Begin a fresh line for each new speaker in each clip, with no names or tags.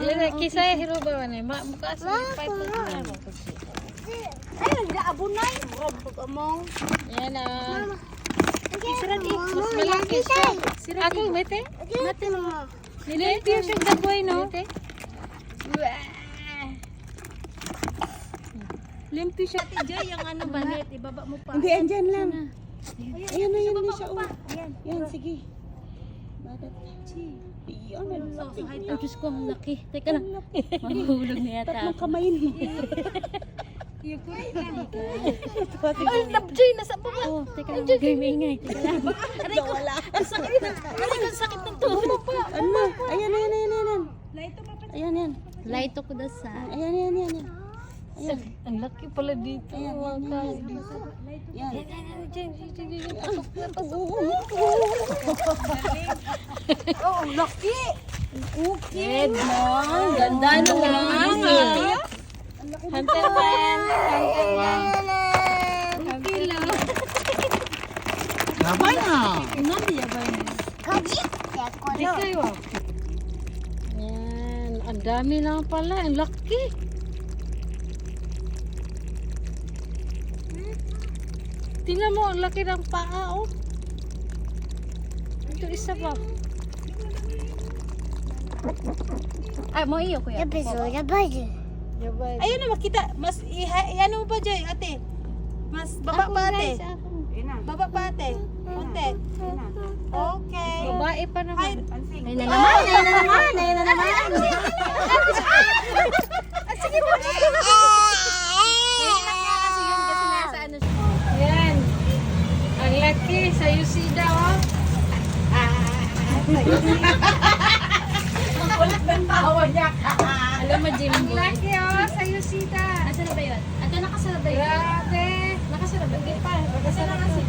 Kisah hero bawa nih, mak muka asli pipe na.
Ay, nag-aabunay. Mo.
Yan na.
Sirad eh.
Mas malaki siya. Ako, mete?
Mate mo.
Nilimpyo siya daboy, no?
Limpyo siya. Joy, yung ano balit. Ibaba mo pa.
Hindi, andyan lang. Ayan na, yan na siya. Oh.
Ayan.
Yan, sige. Bakit? Iyon, ang laki
Ay,
niya.
Diyos ko, ang laki. Teka lang. Mahulog na yata
Tatlong
ako.
kamay mo.
Ay, Labjoy, nasa baba.
Oh, teka lang, magay maingay. Teka lang.
Nawala.
Ang sakit. Aray, ang sakit ng tubo pa.
Ano? Ayan, ayan, ayan, ayan. Ayan, ayan.
Light ako na sa.
Ayan, ayan, ayan. Ayan.
Ang laki pala dito.
Ayan,
Wakas.
Yan.
Oh, ang laki.
Ed mo. Ganda naman. Hunter man. Hunter man. Hunter lang.
Labay na.
Nandi ya ba yun?
Kaji.
Di kayo. Yan. Ang dami lang pala. Ang laki. Tingnan mo, ang laki ng paa, oh. Ito isa pa.
Ay, mo iyo, kuya.
Yabay.
Ayun na, makita. Mas, ano mo pa, Joy, ate? Mas baba pa, ate. Baba pa, ate. Konti. Okay.
Babae pa naman.
Ayun na naman, ayun na naman, ayun na naman. Sige po.
Yan. Ang laki sa Yusida, oh.
Makulit ng tawa niya.
Alam mo, Jimbo.
Ang laki, oh, sa Yusida.
Nasaan na ba yun? Ito, nakasara ba yun?
Grabe.
Nakasara ba? Hindi pa.
Nasaan na kasi?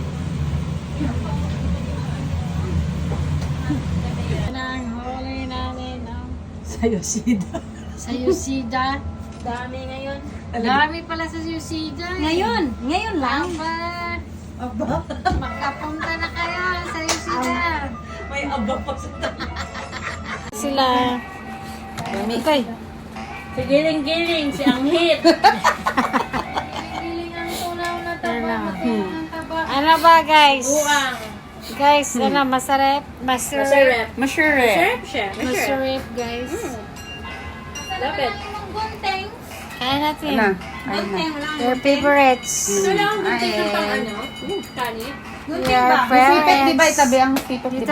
Yan ang huli namin, oh.
Sa Yoshida.
Sa Yusida.
Dami ngayon.
Dami pala sa Yusida.
Ngayon lang.
Aba, makapunta na kayo sa Yusida.
May aba pa sa
Sila. Mikay.
Si Giling-giling, si Anghit.
Giling ang tunaw na taba. Ano ba, guys?
Buang.
Guys, ano, masarap? Masarap.
Masure.
Masarap, guys.
Lapit.
Kaya natin.
Ano? Ayun na.
Your favorites.
Ano lang, gunting ng
Ay.
pang ano? Kanit.
Your
Sipet, di ba?
favorites.
Itabi ang sipet, di ba?